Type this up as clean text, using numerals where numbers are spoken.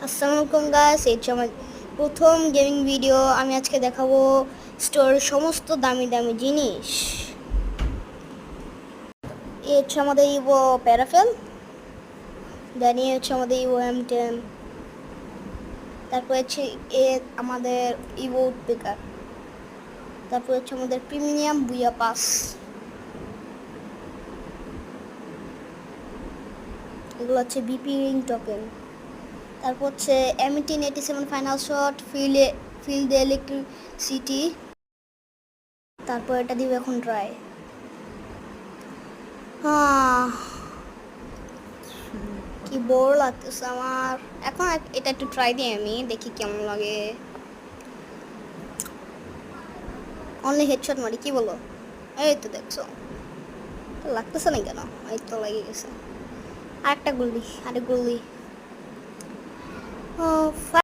আসসালামু আলাইকুম গাইস, এই হচ্ছে আমার প্রথম গেমিং ভিডিও। আমি আজকে দেখাবো স্টোরের সমস্ত দামি দামি জিনিস। এই হচ্ছে আমাদের ইভো প্যারাফেল, দেন এই হচ্ছে আমাদের ইভো M10, তারপর হচ্ছে এ আমাদের ইভো উডপেকার, তারপর হচ্ছে আমাদের প্রিমিয়াম বুয়া পাস, এগুলো হচ্ছে বিপি রিং টোকেন। তারপর হচ্ছে M1887 final shot, feel the electricity. তারপর এটা দিব এখন ট্রাই। কি বোর লাগতেছে আমার এখন। এটা একটু ট্রাই দিই, আমি দেখি কেমন লাগে। অনলি হেডশট মারি, কি বলো? এই তো দেখছো, লাগতেছে না কেন? এই তো লেগে গেছে। আরেকটা গুলি, আরেক গুলি। ও